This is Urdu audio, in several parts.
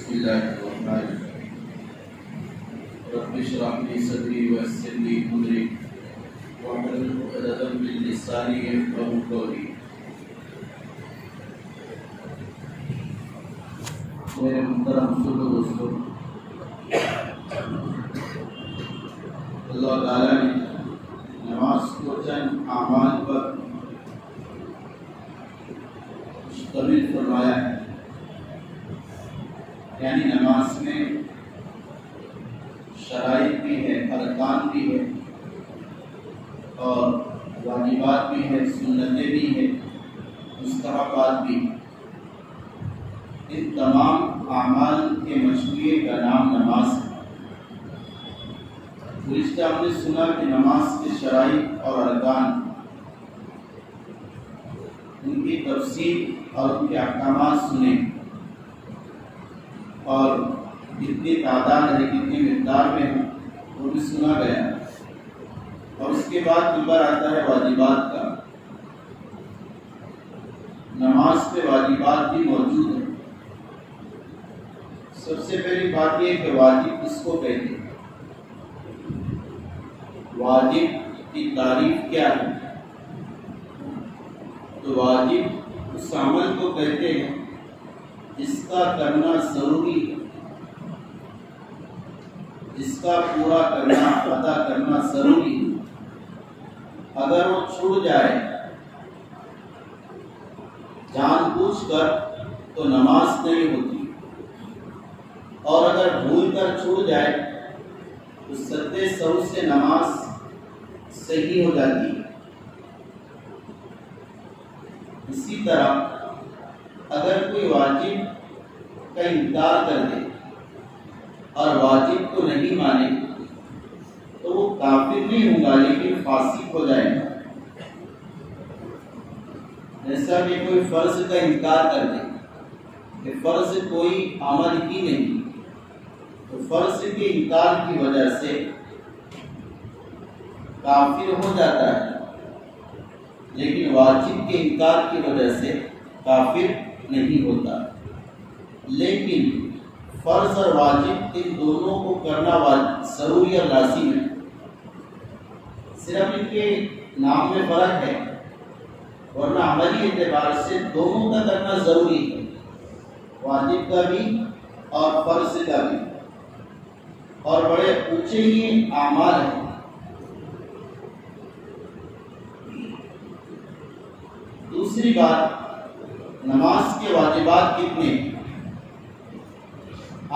بسم اللہ الرحمن الرحیم رب اشرح لي صدری ویسر لي امری واحلل عقدۃ من لسانی یفقهوا قولی۔ میرے محترم دوستوں، اللہ تعالیٰ نے نماز کو چند اعمال پر مشتمل فرمایا ہے، یعنی نماز میں شرائط بھی ہے، ارکان بھی ہے اور واجبات بھی ہے، سنتیں بھی ہیں، مستحبات بھی ہیں۔ ان تمام اعمال کے مجموعے کا نام نماز ہے۔ گزشتہ ہم نے سنا کہ نماز کے شرائط اور ارکان، ان کی تفصیل اور ان کے احکامات سنے اور کتنی تعداد ہے، کتنی مقدار میں ہے وہ بھی سنا گیا، اور اس کے بعد نمبر آتا ہے واجبات کا۔ نماز پہ واجبات بھی موجود ہیں۔ سب سے پہلی بات یہ کہ واجب کس کو کہتے ہیں؟ واجب کی تعریف کیا ہے؟ تو واجب اس عمل کو کہتے ہیں جس کا کرنا ضروری ہے، جس کا پورا کرنا، ادا کرنا ضروری ہے۔ اگر وہ چھوٹ جائے جان بوجھ کر تو نماز نہیں ہوتی، اور اگر بھول کر چھوٹ جائے تو سجدے سہو سے نماز صحیح ہو جاتی ہے۔ اسی طرح اگر کوئی واجب کا انکار کر دے اور واجب کو نہیں مانے تو وہ کافر نہیں ہوگا لیکن فاسق ہو جائے گا۔ جیسا کہ کوئی فرض کا انکار کر دے کہ فرض کوئی عمل ہی نہیں، تو فرض کے انکار کی وجہ سے کافر ہو جاتا ہے، لیکن واجب کے انکار کی وجہ سے کافر نہیں ہوتا۔ لیکن فرض اور واجب ان دونوں کو کرنا ضروری اور لازم ہے، صرف ان کے نام میں فرق ہے، ورنہ عملی اعتبار سے دونوں کا کرنا ضروری ہے، واجب کا بھی اور فرض کا بھی، اور بڑے اونچے ہی اعمال ہیں۔ دوسری بات، نماز کے واجبات کتنے ہیں؟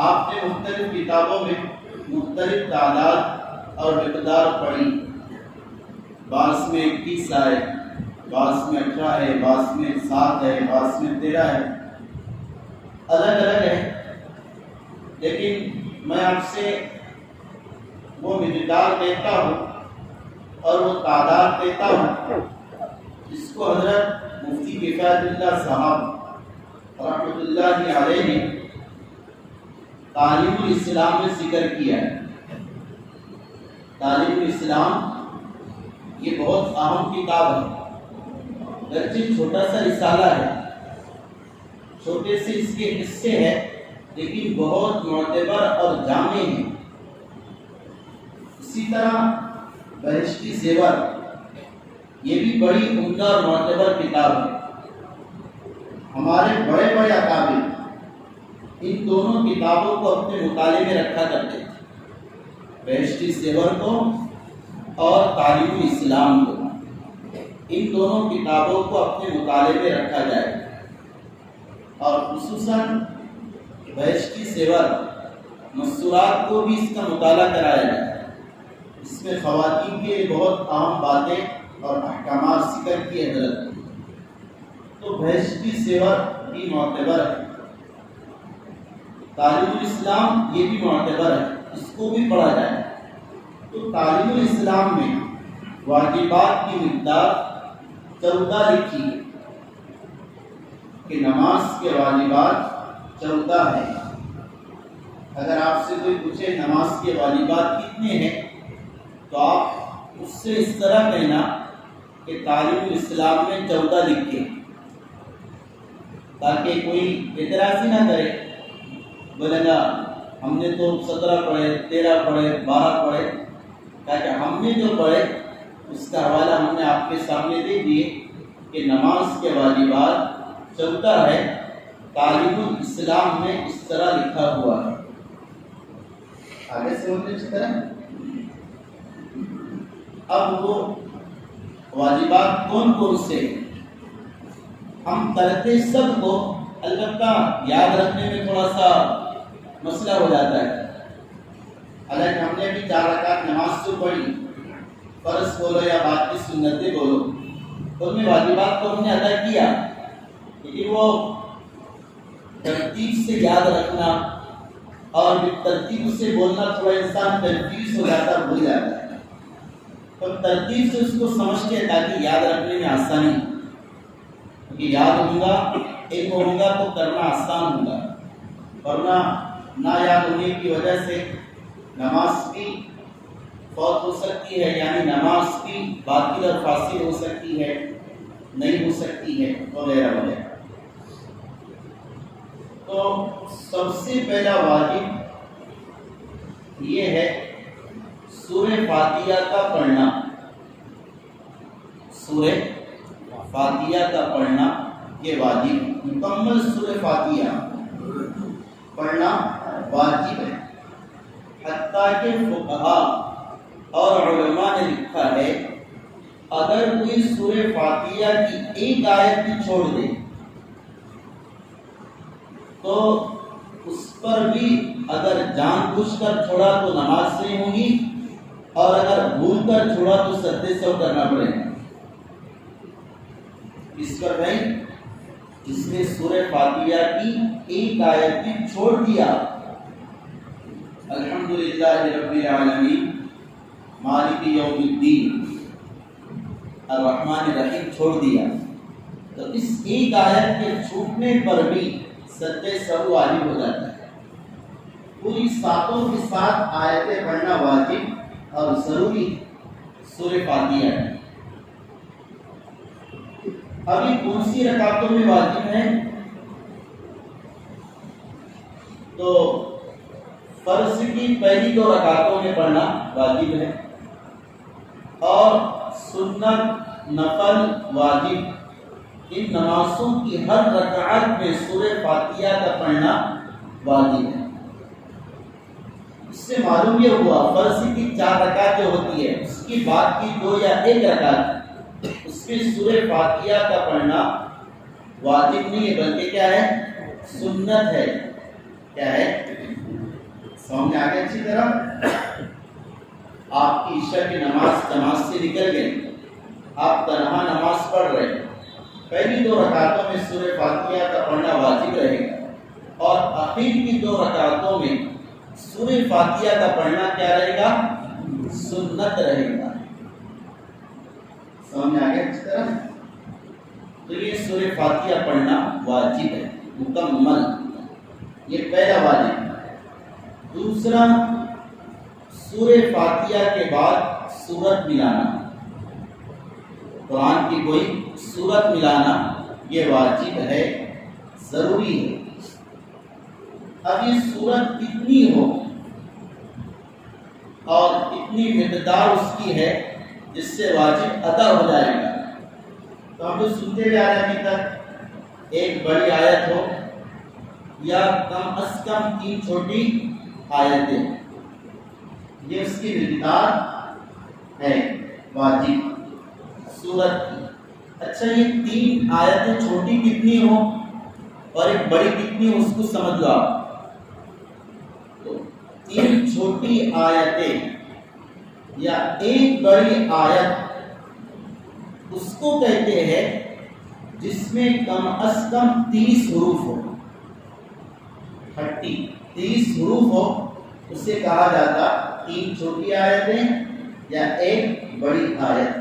آپ نے مختلف کتابوں میں مختلف تعداد اور مقدار پڑھی، بعض میں 21 ہے، بعض میں 18 ہے، بعض میں 7 ہے، بعض میں 13 ہے، الگ الگ ہے۔ لیکن میں آپ سے وہ مقدار دیتا ہوں اور وہ تعداد دیتا ہوں جس کو حضرت مفتی کفایت اللہ صاحب رحمۃ اللہ علیہ نے تعلیم الاسلام میں ذکر کیا ہے۔ تعلیم الاسلام یہ بہت اہم کتاب ہے، گرچہ چھوٹا سا رسالہ ہے، چھوٹے سے اس کے حصے ہیں، لیکن بہت معتبر اور جامع ہے۔ اسی طرح بہشتی زیور یہ بھی بڑی عمدہ اور معتبر کتاب ہے۔ ہمارے بڑے بڑے اکابر ان دونوں کتابوں کو اپنے مطالعے میں رکھا کرتے تھے، بہشتی زیور کو اور تعلیم الاسلام کو۔ ان دونوں کتابوں کو اپنے مطالعے میں رکھا جائے، اور خصوصاً بہشتی زیور مستورات کو بھی اس کا مطالعہ کرایا جائے۔ اس میں خواتین کے بہت اہم باتیں اور احکامات ذکر کی حضرت، تو بہشتی زیور بھی معتبر ہے، تعلیم الاسلام یہ بھی معتبر ہے، اس کو بھی پڑھا جائے۔ تو تعلیم الاسلام میں واجبات کی مقدار 14 لکھی ہے کہ نماز کے واجبات 14 ہیں۔ اگر آپ سے کوئی پوچھے نماز کے واجبات کتنے ہیں تو آپ اس سے اس طرح کہنا کہ تعلیم الاسلام میں 14 لکھے، تاکہ کوئی اعتراض ہی نہ کرے بولے گا ہم نے تو 17 پڑھے، 13 پڑھے، 12 پڑھے. کہا کہ ہم نے جو پڑھے اس کا حوالہ ہم نے آپ کے سامنے دے دیے کہ نماز کے واجبات 14 ہے. تعلیم الاسلام میں اس طرح لکھا ہوا ہے. آگے سے ہوتے اس طرح. اب وہ واجبات کون کون سے ہم کرتے سب کو، البتہ یاد رکھنے میں تھوڑا سا مسئلہ ہو جاتا ہے. حالانکہ ہم نے بھی 4 رکعت نماز تو پڑھی، فرض بولو یا باقی سنتیں بولو، تو ان میں واجبات کو ہم نے ادا کیا، لیکن وہ ترتیب سے یاد رکھنا اور ترتیب سے بولنا تھوڑا انسان کنفیوز ہو جاتا ہے، بھول جاتا ہے. تو ترتیب سے اس کو سمجھ کے تاکہ یاد رکھنے میں آسانی، کیونکہ یاد ہوگا ایک ہوگا تو کرنا آسان ہوگا، ورنہ نہ یاد ہونے کی وجہ سے نماز بھی فوت ہو سکتی ہے، یعنی نماز بھی باطل اور فاسد ہو سکتی ہے، نہیں ہو سکتی ہے، وغیرہ وغیرہ. تو سب سے پہلا واجب یہ ہے سورہ فاتحہ کا پڑھنا. سورہ فاتحہ کا پڑھنا یہ واجب، مکمل سورہ فاتحہ پڑھنا واجب ہے. حتیٰ کہ فقہاء اور علماء نے لکھا ہے اگر کوئی سورہ فاتحہ کی ایک آیت بھی چھوڑ دے تو اس پر بھی اگر جان بوجھ کر چھوڑا تو نماز نہیں ہوگی، اور اگر بھول کر چھوڑا تو سجدے سہو کرنا پڑے گا. اس پر بھائی جس نے سورہ فاتحہ کی ایک آیت بھی چھوڑ دیا، الحمدللہ رب العالمین مالک یوم الدین الرحمن الرحیم چھوڑ دیا، تو اس ایک آیت کے چھوٹنے پر بھی سجدے سہو واجب ہو جاتا ہے. پوری 7 کے 7 آیتیں پڑھنا واجب اور ضروری سورہ فاتحہ ہے. ابھی کون سی رکعتوں میں واجب ہے؟ تو فرض کی پہلی 2 رکعتوں میں پڑھنا واجب ہے، اور سنت نفل واجب، ان نمازوں کی ہر رکعت میں سورہ فاتحہ کا پڑھنا واجب ہے. اس سے معلوم یہ ہوا فرض کی 4 رکعت جو ہوتی ہے اس کی بعد کی 2 یا 1 رکعت اس میں سورہ فاتحہ کا پڑھنا واجب نہیں ہے، بلکہ کیا ہے؟ سنت ہے. کیا ہے؟ سامنے آ گیا اچھی طرح. آپ کی عشاء کی نماز جماعت سے نکل گئی، آپ تنہا نماز پڑھ رہے، پہلی 2 رکعتوں میں سورہ فاتحہ کا پڑھنا واجب رہے گا، اور آخر کی 2 رکعتوں میں سورہ فاتحہ کا پڑھنا کیا رہے گا؟ سنت رہے گا. سامنے آ گیا اچھی طرح. تو یہ سورہ فاتحہ پڑھنا واجب ہے مکمل، یہ پہلا واجب. دوسرا، سورہ فاتحہ کے بعد سورت ملانا، قرآن کی کوئی سورت ملانا یہ واجب ہے، ضروری ہے. اب یہ سورت کتنی ہو اور کتنی مقدار اس کی ہے جس سے واجب ادا ہو جائے گا. تو ہم جو سنتے جا رہے ہیں ابھی تک، ایک بڑی آیت ہو یا کم از کم 3 چھوٹی آیتیں، یہ اس کی مقدار ہے واجب سورت کی. اچھا، یہ 3 آیتیں چھوٹی کتنی ہو اور ایک بڑی کتنی ہو اس کو سمجھ لو آپ. تو 3 چھوٹی آیتیں یا ایک بڑی آیت اس کو کہتے ہیں جس میں کم از کم 30 حروف ہو، 30 حروف ہو، اسے کہا جاتا 3 چھوٹی آیتیں یا ایک بڑی آیت.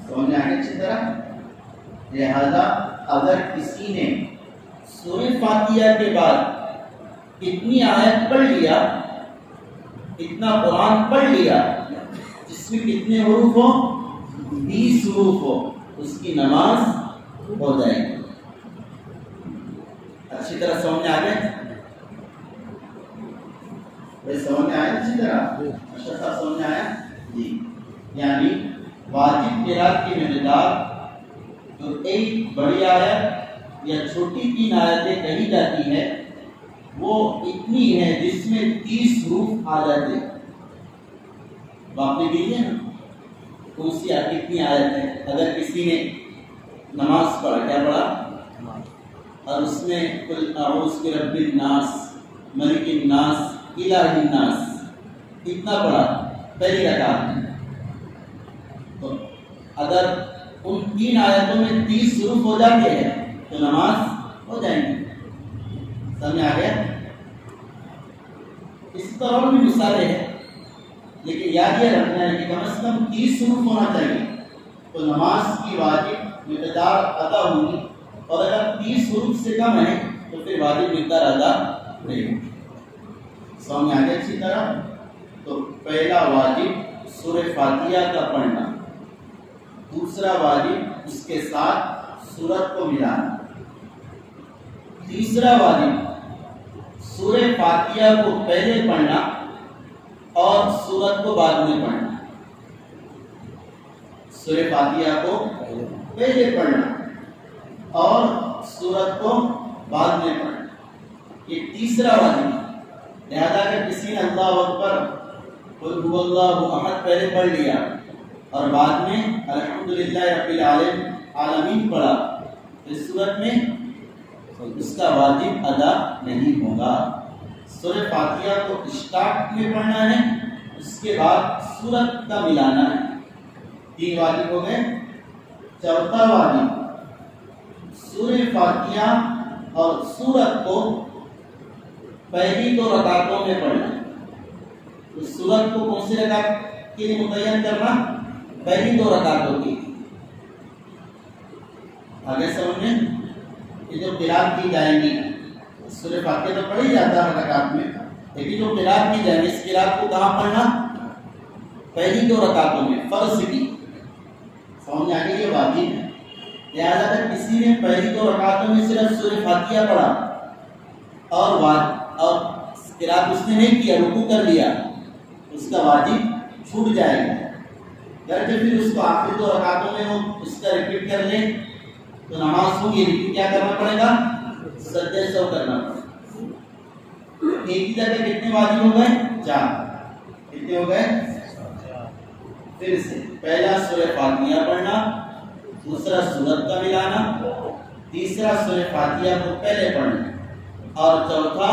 سمجھ آگے اچھی طرح. لہذا اگر کسی نے سورہ فاتحہ کے بعد اتنی آیت پڑھ لیا، اتنا قرآن پڑھ لیا جس میں کتنے حروف ہو؟ 20 حروف ہو، اس کی نماز ہو جائے گی. اچھا، اچھی طرح سمجھ آ گئے؟ بھائی سمجھ میں آیا اچھی طرح؟ اچھا صاحب سمجھ آیا؟ جی، یعنی واجب قرات کی مقدار جو ایک بڑی آیت یا چھوٹی 3 آیتیں کہی جاتی ہے وہ اتنی ہے جس میں 30 حروف آ جاتے ہیں. آپ نے دیکھیے نا کون سی کتنی آیت ہے. اگر کسی نے نماز پڑھا، کیا پڑھا؟ اور اس میں قل اعوذ برب الناس ملک الناس الہ الناس اتنا پڑھا پہلی رکعت میں، تو اگر ان 3 آیتوں میں 30 حروف ہو جاتے ہیں تو نماز ہو جائیں گی. سمجھ آ گیا؟ اس طرح اور بھی مثالیں ہیں، لیکن یاد یہ رکھنا ہے کہ کم از کم 30 حروف ہونا چاہیے تو نماز کی واجب مقدار ادا ہوگی، اور اگر 30 حروف سے کم ہے تو پھر واجب مقدار ادا نہیں ہوگی. سمجھ آ گیا اچھی طرح؟ تو پہلا واجب سورہ فاتحہ کا پڑھنا، دوسرا واجب اس کے ساتھ سورت کو ملانا، تیسرا واجب سورہ فاتحہ کو پہلے پڑھنا اور سورت کو بعد میں پڑھنا. سورہ فاتحہ کو پہلے پڑھنا اور سورت کو بعد میں پڑھنا، یہ تیسرا واجب. لہذا اگر کسی نے اللہ اکبر قل هو اللہ احد پہلے پڑھ لیا اور بعد میں الحمدللہ رب العالمین پڑھا تو اس صورت میں اس کا واجب ادا نہیں ہوگا. سورہ فاتحہ کو اسٹارٹ میں پڑھنا ہے، اس کے بعد سورت کا ملانا ہے. 3 واجب ہو گئے. چوتھا واجب سورہ فاتحہ اور سورت کو پہلی 2 رکعتوں میں پڑھنا ہے. تو سورت کو کون سی رکعت کے لیے متعین کرنا؟ پہلی 2 رکعتوں کی. آگے سمجھیں، یہ جو قرات کی جائیں گی، سورہ فاتحہ تو پڑھی جاتا ہے رکعت میں، لیکن جو قرات کی جائیں گی اس قرات کو کہاں پڑھنا؟ پہلی 2 رکعتوں میں، فرض کی. سمجھ آ گئی؟ یہ واجب ہے. لہٰذا اگر کسی نے پہلی 2 رکعتوں میں صرف سورہ فاتحہ پڑھا اور قرات اس نے نہیں کیا، رکوع کر لیا، اس کا واجب چھوٹ جائے گا. اگر جب پھر اس کو آخری 2 رکعتوں میں وہ اس کا ریپیٹ کر لے تو نماز ہوگی، لیکن کیا کرنا پڑے گا؟ سجدے سو کرنا پڑے گا. ایک ہی جگہ کتنے واجب ہو گئے؟ 4. کتنے ہو گئے؟ پھر سے پہلا سورہ فاتحہ پڑھنا، دوسرا سورت کا ملانا، تیسرا سورہ فاتحہ کو پہلے پڑھنا، اور چوتھا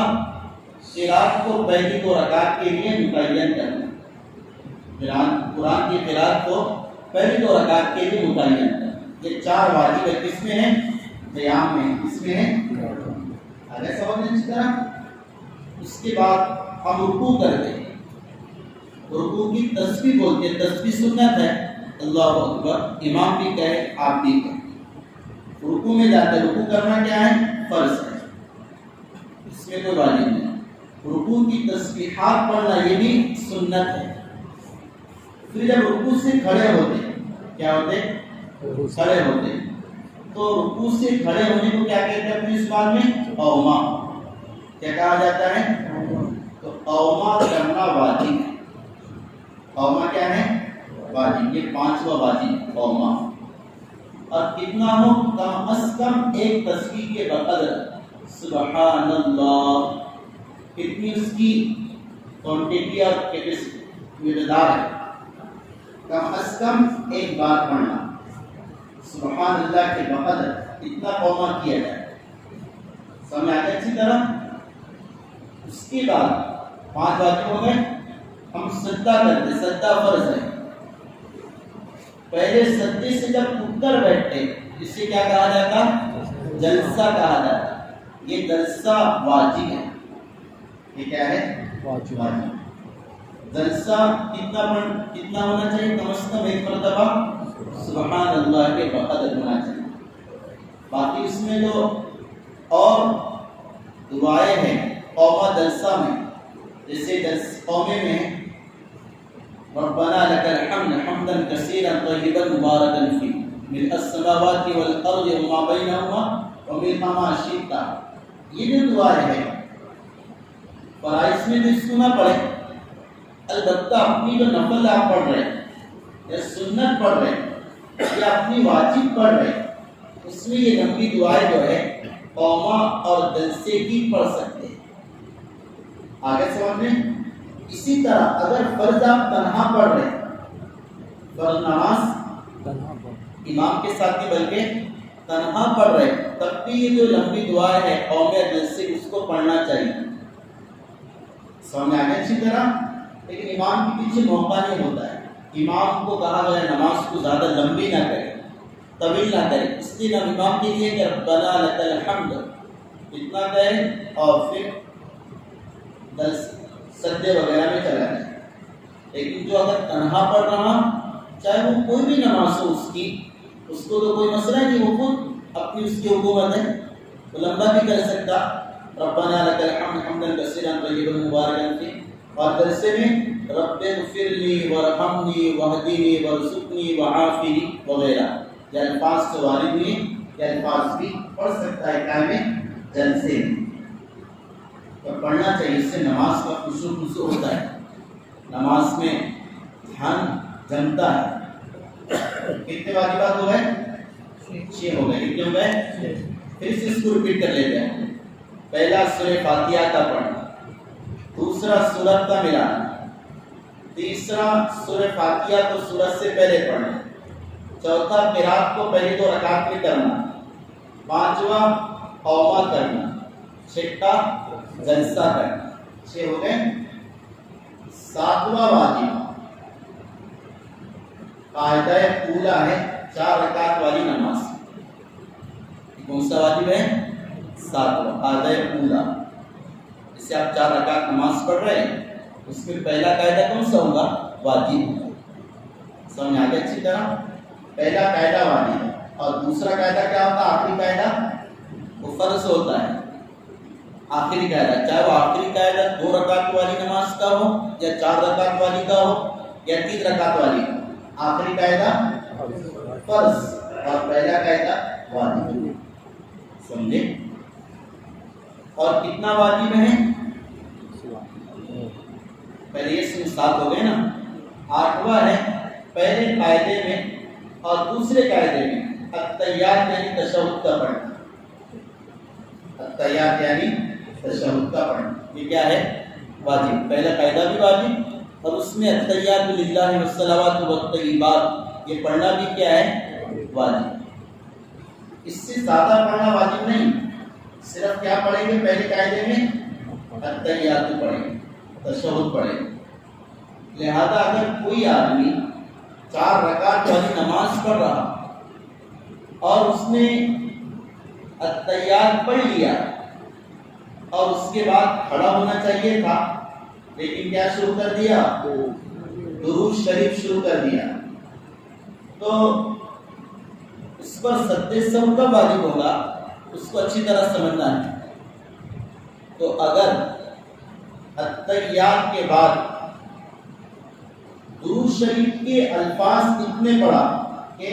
قرات کو پہلی 2 رکعت کے لیے متعین کرنا. قرآن کی قرات کو پہلی 2 رکعت کے لیے متعین کرنا. یہ 4 واجب ہے. کس میں ہے؟ قیام میں. کس میں ہے؟ آگے سمجھیں اچھی طرح. اس کے بعد ہم رکوع کرتے ہیں. رکوع کی تسبیح بولتے ہیں. تسبیح سنت ہے، اللہ اکبر، امام بھی کہے آپ بھی کہیں. رکوع میں جاتے، رکوع کرنا کیا ہے؟ فرض ہے، اس میں کوئی واجب نہیں. رکوع کی تسبیحات پڑھنا یہ بھی سنت ہے. پھر جب رکوع سے کھڑے ہوتے، کیا ہوتے؟ کھڑے ہوتے. تو رکوع سے کھڑے ہونے کو کیا کہتے ہیں اپنی زبان میں؟ قوما. کیا کہا جاتا ہے؟ تو قوما کرنا واجب ہے. قوما کیا ہے؟ واجب. یہ 5واں واجب قوما. اور کتنا ہو؟ کم از کم ایک تسبیح کے بقدر سبحان اللہ. کتنی اس کی کوانٹٹی اور کیپیسٹی مقدار ہے؟ کم از کم ایک بار پڑھنا سبحان اللہ کے بقدر اتنا قوما کیا جائے. سمجھ آ گیا اچھی طرح؟ اس کے بعد 5 واجب ہو گئے. ہم سجدہ کرتے، سجدہ فرض ہے. پہلے سجدے سے جب اٹھ کر بیٹھتے اسے کیا کہا جاتا؟ جلسہ کہا جاتا. یہ جلسہ واجب ہے. یہ کیا ہے؟ واجب. جلسہ کتنا ہونا چاہیے؟ کم از کم 1 مرتبہ سبحان اللہ کے بقدر ہونا چاہیے. باقی اس میں جو اور دعائیں ہیں قوما جلسہ میں، جیسے قومے میں ربنا لك الحمد حمدا كثيرا طيبا مباركا فيه ملء السماوات والارض وما بينهما وملء ما شئت یہ جو دعائیں ہیں فرائض میں تو اس کو نہ پڑھیں، البتہ اپنی جو نفل آپ پڑھ رہے ہیں یا سنت پڑھ رہے ہیں یا اپنی واجب پڑھ رہے ہیں، اس میں یہ لمبی دعائیں جو ہے قوما اور جلسے کی پڑھ سکتے ہیں۔ آگے سمجھ میں؟ اسی طرح اگر فرض آپ تنہا پڑھ رہے ہیں، فرض نماز امام کے ساتھ ہی بلکہ تنہا پڑھ رہے ہیں، تب بھی یہ جو لمبی دعائیں ہے قوم یا جلسے اس کو پڑھنا چاہیے۔ سمجھ آگے اچھی طرح؟ لیکن امام کے پیچھے موقع نہیں ہوتا ہے، امام کو کہا گیا نماز کو زیادہ لمبی نہ کرے، طویل نہ کرے، اس لیے نہ امام کے لیے کہ ربنا لک الحمد اتنا کہے اور پھر سجدے وغیرہ میں چلا جائے۔ لیکن جو اگر تنہا پڑھ رہا، چاہے وہ کوئی بھی نماز ہو اس کی، اس کو تو کوئی مسئلہ نہیں، وہ خود اپنی اس کی حکومت ہے، وہ لمبا بھی کر سکتا ربنا لک الحمد حمدا کثیرا طیبا مبارکا فیہ، اور جلسے میں رب اغفر لی وارحمنی واہدنی وارزقنی وعافنی وغیرہ یہ الفاظ سے وارد ہوئے، یہ الفاظ بھی پڑھ سکتا ہے قائم جلسے میں، اور پڑھنا چاہیے، اس سے نماز کا خشوع ہوتا ہے، نماز میں دھیان جمتا ہے۔ کتنے واجبات ہو گئے؟ 6 ہو گئے۔ کتنے ہو گئے؟ پھر سے اس کو ریپیٹ کر لیتے ہیں۔ پہلا سورہ فاتحہ کا پڑھنا، دوسرا سورت کا ملانا، تیسرا سورہ فاتحہ کو سورت سے پہلے پڑھنا، چوتھا قرات کو پہلی 2 رکعت میں کرنا، پانچواں قوما کرنا، چھٹا جلسہ کرنا۔ 6 ہو گئے۔ 7واں واجب قاعدہ اولا ہے 4 رکعت والی نماز۔ کون سا واجب ہے؟ 7واں قاعدہ اولا۔ اس سے آپ 4 رکعت نماز پڑھ رہے ہیں، اس میں پہلا قاعدہ کون سا ہوگا؟ واجب ہوگا۔ سمجھ آگے اچھی طرح؟ پہلا قاعدہ واجب ہے، اور دوسرا قاعدہ کیا ہوتا ہے؟ آخری قاعدہ وہ فرض ہوتا ہے۔ آخری قاعدہ چاہے وہ آخری قاعدہ 2 رکعت والی نماز کا ہو یا 4 رکعت والی کا ہو یا 3 رکعت والی کا، آخری قاعدہ فرض اور پہلا قاعدہ واجب۔ سمجھے؟ اور کتنا واجب ہے؟ پہلے یہ 7 ہو گئے نا۔ 8واں ہے پہلے قاعدے میں اور دوسرے قاعدے میں التحیات یعنی تشہد کا پڑھنا، التحیات یعنی تشہد کا پڑھنا، یہ کیا ہے؟ واجب۔ پہلا قاعدہ بھی واجب، اور اس میں التحیات للہ والصلوات والطیبات یہ پڑھنا بھی کیا ہے؟ واجب۔ اس سے زیادہ پڑھنا واجب نہیں، صرف کیا پڑھیں گے؟ پہلے قاعدے میں التحیات پڑھیں گے، تشہد پڑھیں گے۔ لہذا اگر کوئی آدمی 4 رکعت والی نماز پڑھ رہا اور اس نے التحیات پڑھ لیا اور اس کے بعد کھڑا ہونا چاہیے تھا، لیکن کیا شروع کر دیا؟ درود شریف شروع کر دیا، تو اس پر سجدے سہو کب واجب ہوگا؟ اس کو اچھی طرح سمجھنا ہے۔ تو اگر التحیات کے بعد درود شریف کے الفاظ اتنے پڑھا کہ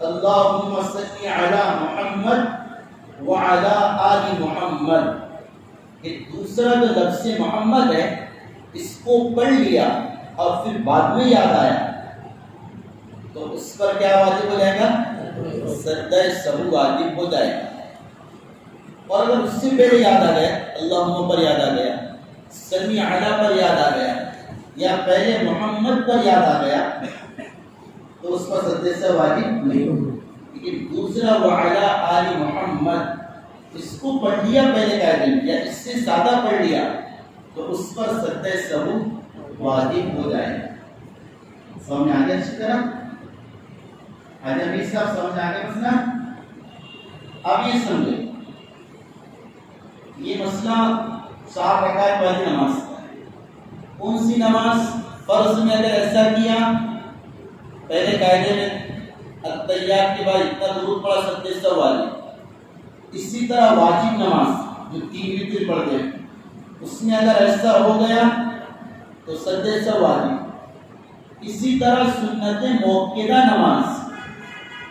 اللہم صلی علی محمد وعلی آل محمد، کہ دوسرا جو لفظ محمد ہے اس کو پڑھ لیا اور پھر بعد میں یاد آیا، تو اس پر کیا واجب ہو جائے گا؟ سجدہ سہو واجب ہو جائے گا۔ اور اگر اس سے پہلے یاد آ گیا، اللہم پر یاد آ گیا، صلی علی پر یاد آ گیا، یا پہلے محمد پر یاد آ گیا، تو اس پر سجدے سے واجب نہیں ہوگا۔ لیکن دوسرا وعلی آل محمد اس کو پڑھ لیا پہلے قاعدے میں یا اس سے زیادہ پڑھ لیا، تو اس پر سجدہ سہو واجب ہو جائے گا۔ سمجھ آ گیا اچھی طرح؟ آج امیر صاحب سمجھ آ گیا مسئلہ؟ اب یہ سمجھے، یہ مسئلہ 4 رکعت والی نماز کا ہے۔ کون سی نماز؟ فرض میں اگر ایسا کیا، پہلے قاعدے میں التحیات کے بعد اتنا درود پڑھا سجدے سہو والی، اسی طرح واجب نماز جو 3 وتر پڑھتے ہیں اس میں اگر ایسا ہو گیا تو سجدے سہو واجب۔ اسی طرح سنت موقدہ نماز،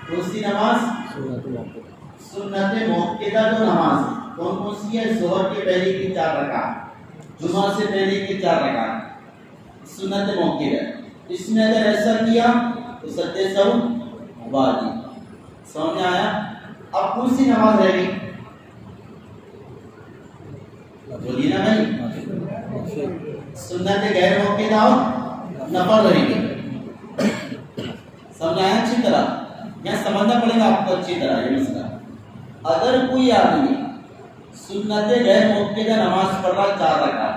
کون سی نماز؟ سنت موقدہ جو نماز ہے کون کون سی ہے؟ ظہر کے پہلے کی 4 رکعت، جمعہ سے پہلے کی 4 رکعت سنت موقع ہے۔ اس میں اگر ایسا کیا تو سجدے سہو واجب۔ سمجھ میں آیا؟ اب کون سی نماز رہ گئی؟ بولیے نا بھائی، سنت غیر موقع اور نفل رہے گی۔ سمجھ آیا اچھی طرح؟ یہاں سمجھنا پڑے گا آپ کو اچھی طرح یہ مسئلہ۔ اگر کوئی آدمی سنت غیر موقع کا نماز پڑھ رہا 4 رکعت،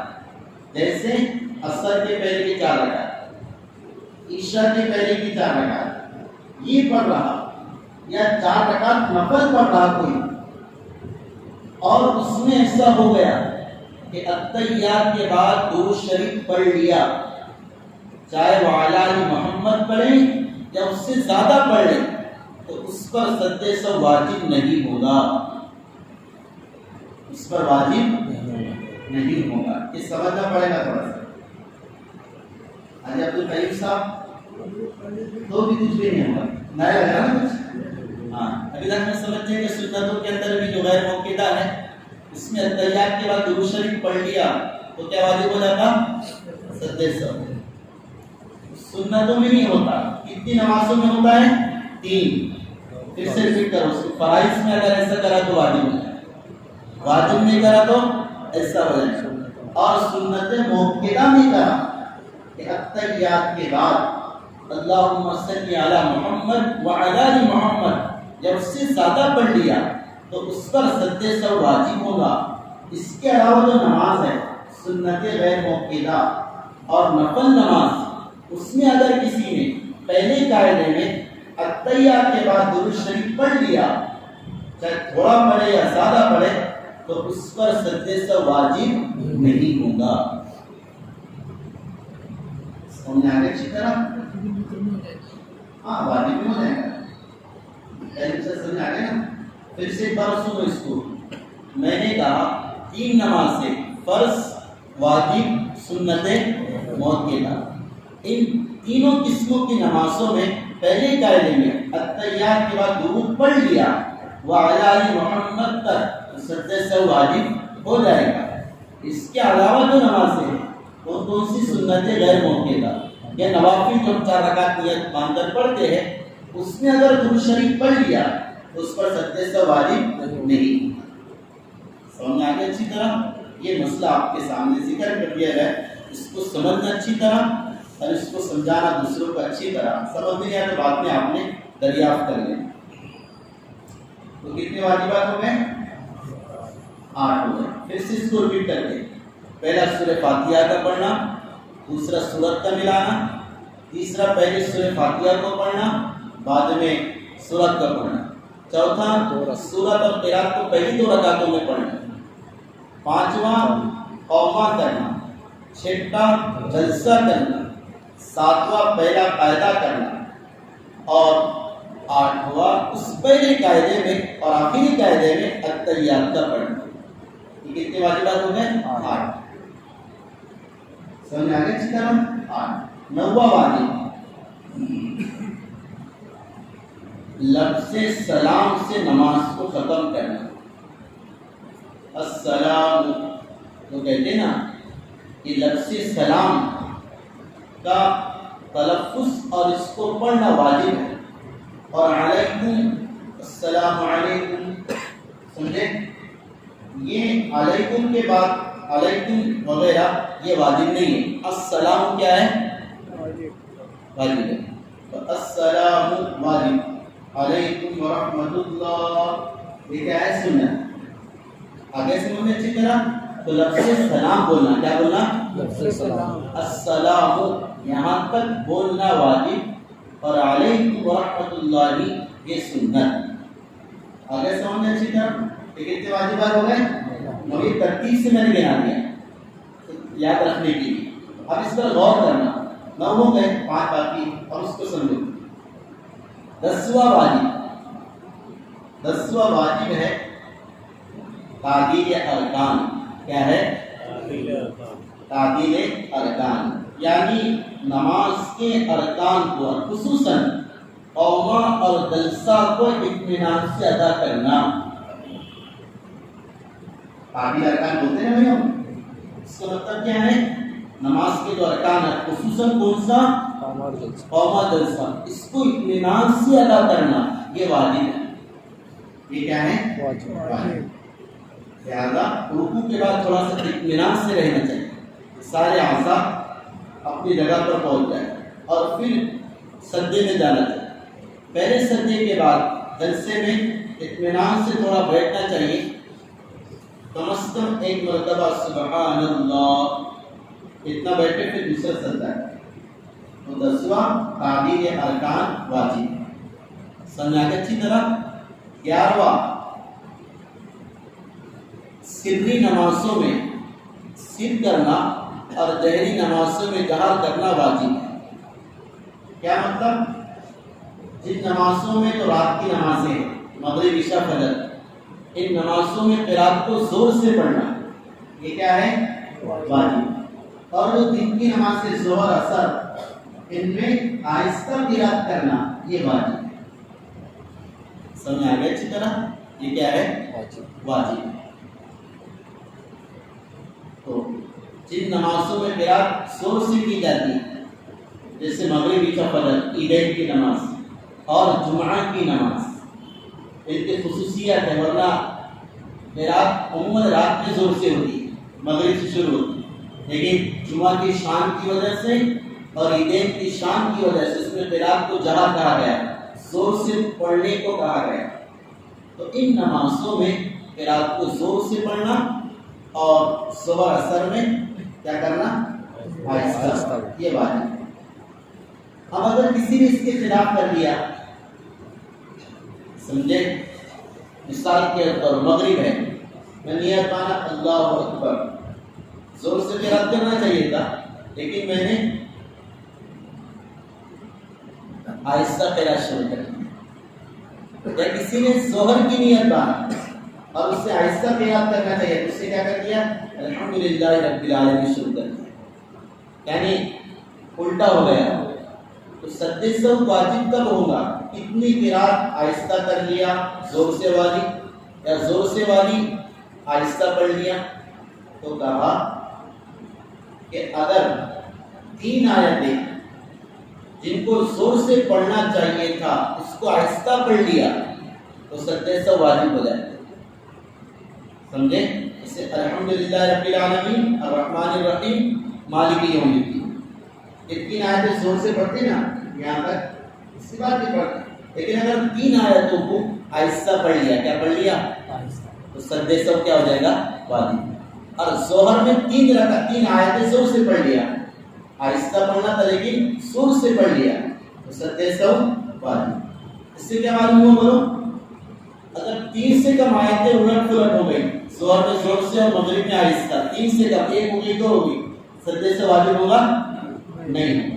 جیسے عصر کے پہلے کی 4 رکعت، عشاء کے پہلے کی 4 رکعت یہ پڑھ رہا، یا 4 رکعت نفل پڑھ رہا کوئی، اور اس میں ایسا ہو گیا کہ التحیات کے بعد درود شریف پڑھ لیا، چاہے وہ علی محمد پڑھیں یا اس سے زیادہ پڑھ لیں، تو اس پر سجدے سہو واجب نہیں ہوگا، اس پر واجب نہیں ہوگا۔ یہ سمجھنا پڑے گا تھوڑا سا۔ حاجی عبدالقیوم صاحب تو بھی کچھ بھی نہیں ہوگا، نیا لگا نا کچھ؟ ہاں، ابھی تک میں سمجھتے ہیں کہ سنتوں کے اندر بھی جو غیر موقعہ ہے اس میں التحیات کے بعد درود شریف پڑھ لیا تو کیا واجب ہو جاتا؟ سجدے سہو۔ سنتوں میں نہیں ہوتا، کتنی نمازوں میں ہوتا ہے؟ 3۔ پھر سے ریپیٹ کرو، فرائض میں اگر ایسا کرا تو واجب ہو جائے، واجب نہیں کرا تو ایسا ہو جائے۔ اور سنت موقعہ نہیں کرا کہ التحیات کے بعد اللہم صلی علی محمد وعلی آل محمد جب اس سے زیادہ پڑھ لیا تو اس پر سجدے سہو واجب ہوگا۔ اس کے علاوہ جو نماز ہے سنت غیر موقعہ اور نفل نماز، اس میں اگر کسی نے پہلے قاعدے میں التحیات کے بعد درود شریف پڑھ لیا، چاہے تھوڑا پڑھے یا زیادہ پڑھے، تو اس پر سجدے سہو واجب نہیں ہوگا۔ سمجھ آگے اچھی طرح؟ ہاں واجب بھی ہو جائے گا، پہلے سے سمجھ آگے نا؟ پھر سے ایک بار سنو اس کو، میں نے کہا 3 نمازیں، فرض، واجب، سنت موقعہ۔ ان تینوں قسموں کی نمازوں میں پہلے قاعدے میں التحیات کے بعد درود پڑھ لیا وعلی آل محمد تک سجدے سہو واجب ہو جائے گا۔ اس کے علاوہ جو نمازیں ہیں وہ کون سی؟ سنت غیر موقعہ یا نوافل جو 4 رکعت نیت مان کر پڑھتے ہیں، اس میں اگر درود شریف پڑھ لیا تو اس پر سجدے سہو واجب نہیں۔ سمجھ آگے اچھی طرح؟ یہ مسئلہ آپ کے سامنے ذکر کر دیا گیا، اس کو سمجھنا اچھی طرح اور اس کو سمجھانا دوسروں کو اچھی طرح۔ سمجھ نہیں آیا تو بعد میں آپ نے دریافت کر لیں۔ تو کتنے واجبات ہو گئے؟ 8 ہو گئے۔ پھر سے اس کو ریپیٹ کر دیں، پہلا سورہ فاتحہ کا پڑھنا، دوسرا سورت کا ملانا، تیسرا پہلے سورہ فاتحہ کو پڑھنا بعد میں سورت کا پڑھنا، چوتھا سورت اور قرات کو پہلی 2 رکعتوں میں پڑھنا، پانچواں قوما کرنا، چھٹا جلسہ کرنا، ساتواں پہلا قاعدہ کرنا، اور آٹھواں اس پہلے قاعدے میں اور آخری قاعدے میں التحیات کا پڑھنا۔ یہ کتنے واجبات ہو گئے؟ 8۔ سمجھ آگے اچھی طرح؟ 8۔ 9واں واجب لفظ سلام سے نماز کو ختم کرنا۔ السلام تو کہتے ہیں نا کہ لفظ سلام کا تلفظ اور اس کو پڑھنا واجب ہے، اور علیکم، السلام علیکم، سمجھے؟ یہ علیکم کے بعد علیکم وغیرہ یہ واجب نہیں ہے۔ السلام کیا ہے؟ واجب ہے۔ تو السلام واجب، علیکم ورحمۃ اللہ یہ کیا ہے؟ سنت۔ آگے سے مجھے اچھی طرح تو لفظ سلام بولنا، کیا بولنا؟ السلام، یہاں تک بولنا واجب، اور علیکم ورحمۃ اللہ یہ سنت۔ آگے سمجھنے اچھی طرح یہ کتنے واجبات ہو گئے؟ نویں ترتیب سے میں نے گنا دیا یاد رکھنے کے لیے۔ اب اس پر غور کرنا، 9 ہو گئے، 5 باقی، اور اس کو سمجھو۔ 10واں واجب ہے تعدیل ارکان۔ کیا ہے؟ تعدیل ارکان، یعنی نماز کے ارکان کو خصوصاً قوما اور جلسہ کو اطمینان سے ادا کرنا۔ تعبیر ارکان بولتے ہیں بھائی ہم، اس کا مطلب کیا ہے؟ نماز کے جو ارکان ہے خصوصاً کون سا؟ قوما جلسہ، اس کو اطمینان سے ادا کرنا یہ واجب ہے. یہ کیا ہے؟ واجب. لہذا رکوع کے بعد تھوڑا سا اطمینان سے رہنا چاہیے، سارے اعضاء اپنی جگہ پر پہنچ جائے اور پھر سجدے میں جانا چاہیے. پہلے سجدے کے بعد جلسے میں اطمینان سے تھوڑا بیٹھنا چاہیے، کم از کم ایک مرتبہ سبحان اللہ اتنا بیٹھے پھر دوسرا سجدہ ہے. تو 10واں تعبیر ارکان واجب. سمجھا کے اچھی طرح. 11واں سری نمازوں میں سر کرنا اور جہری نمازوں میں جہر کرنا واجب ہے. کیا مطلب؟ جن نمازوں میں تو رات کی نمازیں ہیں، مغرب عشاء فجر، ان نمازوں میں قرات کو زور سے پڑھنا یہ کیا ہے؟ واجب. اور جو دن کی نمازیں ظہر اثر ان میں آہستہ قرات کرنا یہ واجب ہے. سمجھ آ گیا اچھی طرح؟ یہ کیا ہے؟ واجب. تو جن نمازوں میں قرات زور سے کی جاتی ہے جیسے مغرب عشاء فجر، عیدین کی نماز اور جمعہ کی نماز، ان کی خصوصیت ہے. ورنہ قرات عموماً رات میں زور سے ہوتی ہے، مغرب سے شروع ہوتی ہے، لیکن جمعہ کی شان کی وجہ سے اور عیدین کی شان کی وجہ سے اس میں قرات کو جہر کہا گیا، زور سے پڑھنے کو کہا گیا. تو ان نمازوں میں قرات کو زور سے پڑھنا اور صبح اثر میں کیا کرنا؟ آہستہ. یہ بات ہے. اب اگر کسی نے اس کے خلاف کر دیا، سمجھے، مثال کے طور مغرب ہے، میں نیت مانا اللہ اکبر، زور سے قرات کرنا چاہیے تھا لیکن میں نے آہستہ قرات شروع کر دی. یا کسی نے ظہر کی نیت مانا اور اس سے آہستہ قرات کرنا چاہیے تو اس سے کیا کر دیا؟ الحمدللہ رب العالمین شروع کر دیا، یعنی الٹا ہو گیا. تو سجدے سے واجب کب ہوگا؟ اتنی قرات آہستہ کر لیا زور سے والی، یا زور سے والی آہستہ پڑھ لیا. تو کہا کہ اگر 3 آیتیں جن کو زور سے پڑھنا چاہیے تھا اس کو آہستہ پڑھ لیا تو سجدے سے واجب ہو جائے. سمجھے؟ اسے الحمدللہ رب العالمین الرحمن الرحیم مالک یوم الدین، یہ 3 آیتیں زور سے پڑھتے نا یہاں تک اس کے بعد بھی پڑھتے. لیکن اگر 3 آیتوں کو آہستہ پڑھ لیا، کیا پڑھ لیا؟ تو سجدے سے کیا ہو جائے گا؟ واجب. اور ظہر میں 3 آیتیں زور سے پڑھ لیا، آہستہ پڑھنا تھا لیکن زور سے پڑھ لیا تو سجدے سے واجب. اس سے کیا معلوم ہوا بولو؟ اگر 3 سے کم آیتیں الٹ پلٹ ہو گئی، ظہر میں زور سے اور مغرب میں آہستہ، 3 سے کم، 1 ہو گئی 2 ہو گئی، سجدے سے واجب ہوگا؟ نہیں ہوگا.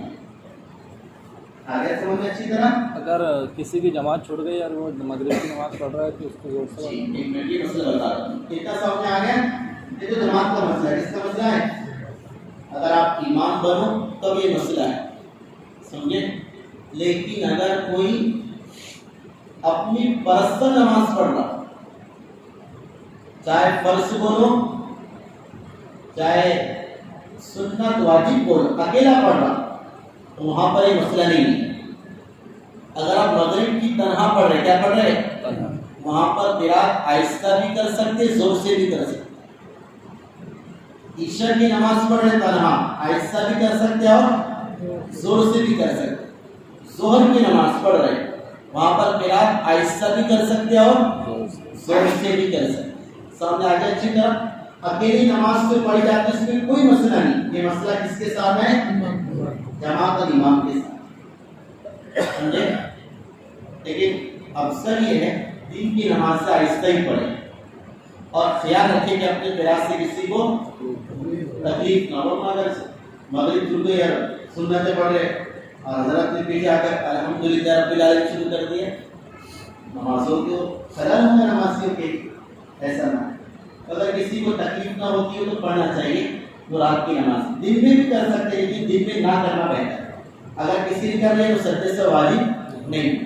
آگے سمجھ اچھی طرح. اگر کسی کی جماعت چھوٹ گئی اور وہ مغرب کی نماز پڑھ رہا ہے تو اس کو زور سے ایک منٹ یہ مسئلہ بتا رہا ہوں. کتنا سمجھ میں آ گیا؟ یہ تو جماعت کا مسئلہ ہے. کس کا مسئلہ ہے؟ اگر آپ امام بنو تب یہ مسئلہ ہے، سمجھے. لیکن اگر کوئی اپنی پرسنل نماز پڑھ رہا، چاہے فرض بولو چاہے سنت واجب بولو، اکیلا پڑھ رہا تو وہاں پر یہ مسئلہ نہیں ہے. اگر آپ مغرب کی تنہا پڑھ رہے، کیا پڑھ رہے؟ وہاں پر قرات آہستہ بھی کر سکتے، زور سے بھی کر سکتے. عشاء کی نماز پڑھ رہے تنہا، آہستہ بھی کر سکتے اور زور سے بھی کر سکتے. ظہر کی نماز پڑھ رہے، وہاں پر قرات آہستہ بھی کر سکتے اور زور سے بھی کر سکتے. سامنے آ جائے اچھی طرح. اکیلی نماز سے پڑھی جاتی اس میں کوئی مسئلہ نہیں. یہ مسئلہ کس کے ساتھ ہے؟ جماعت اور امام کے ساتھ، سمجھے. لیکن اکثر یہ ہے دن کی نماز سے آہستہ ہی پڑھے اور خیال رکھے کہ اپنے قرات سے کسی کو تکلیف نہ ہو. اگر مغرب چھوٹ گئی اور سنتیں پڑھ رہے اور حضرت نے پیچھے آ کر الحمدللہ رب العالمین شروع کر دیا، نمازوں کو خلل ہوگا نمازیوں کے. ایسا نہ ہے. اگر کسی کو تکلیف نہ ہوتی ہو تو پڑھنا چاہیے وہ رات کی نماز. دن میں بھی کر سکتے لیکن دن میں نہ کرنا بہتر. اگر کسی نے کر لیا تو سجدے سے واجب نہیں.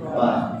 12।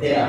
13।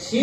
6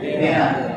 13।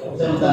14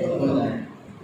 14।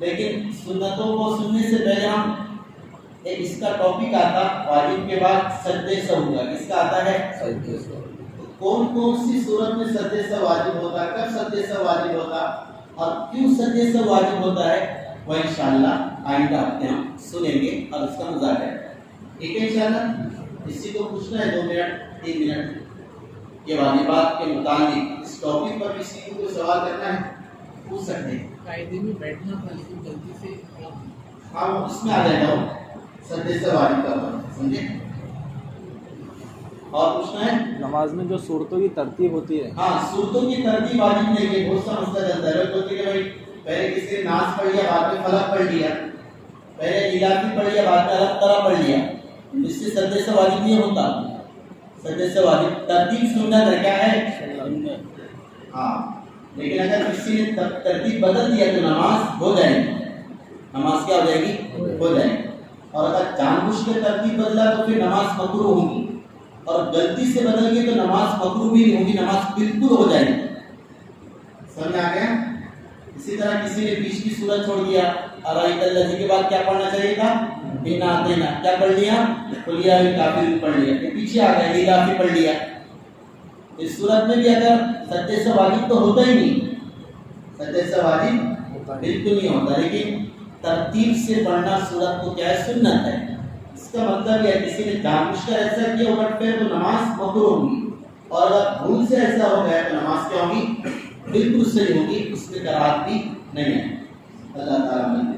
لیکن سنتوں کو سننے سے پہلے ہم ایک اس کا ٹاپک آتا واجب کے بعد سجدے سہو کا، کس کا آتا ہے؟ سجدے سے کون کون سی صورت میں سجدے سہو واجب ہوتا ہے، کب سجدے سہو واجب ہوتا اور کیوں سجدے سہو واجب ہوتا ہے، وہ انشاءاللہ آئندہ ہفتے ہم سنیں گے اور اس کا مذاکرہ کریں گے، ٹھیک ہے انشاءاللہ۔ کسی کو پوچھنا ہے 2 منٹ 3 منٹ یہ واجبات کے متعلق اس ٹاپک پر کسی کو کوئی سوال کرنا ہے پوچھ سکتے ہیں؟ قاعدے میں بیٹھنا تھا لیکن غلطی سے ہاں وہ اس میں آ جائے گا، سجدے سے واجب کا سمجھے؟ اور پوچھنا ہے؟ نماز میں جو صورتوں کی ترتیب ہوتی ہے، ہاں صورتوں کی ترتیب واجب نہیں ہے، بہت سا مسئلہ چلتا ہے ہوتی ہے کہ بھائی پہلے کسی نے ناس پڑھ لیا بعد میں فلق پڑھ لیا، پہلے الافی پڑھ لیا بعد میں الگ طرح پڑھ لیا، اس سے سجدے سے واجب نہیں ہوتا، سجدے سے واجب ترتیب سنت ہے، کیا ہے؟ ہاں لیکن اگر کسی نے ترتیب بدل دیا تو نماز ہو جائے گی، نماز کیا ہو جائے گی؟ ہو جائے گی، اور اگر جان بوجھ کے ترتیب بدلا تو پھر نماز مکروہ ہوگی، اور غلطی سے بدل گئی تو نماز مکروہ بھی نہیں ہوگی، نماز بالکل ہو جائے گی، سمجھ آ گیا؟ اسی طرح کسی نے بیچ کی سورت چھوڑ دیا، ارائیت الذی کے بعد کیا پڑھنا چاہیے تھا؟ انا اعطینا، کیا پڑھ لیا؟ قل یا الکافرون پڑھ لیا، یہ پیچھے آ گیا الافی پڑھ لیا، اس صورت میں بھی اگر سجدے سے واجب تو ہوتا ہی نہیں، سجدے سے واجب بالکل نہیں ہوتا، لیکن ترتیب سے پڑھنا صورت کو کیا ہے؟ سنت ہے، اس کا مطلب یہ ہے کسی نے جان بوجھ کر ایسا کیا الٹ پھر تو نماز مکروہ ہوگی، اور اگر بھول سے ایسا ہو گیا تو نماز کیا ہوگی؟ بالکل صحیح ہوگی، اس میں کراہت بھی نہیں ہے۔ اللہ تعالیٰ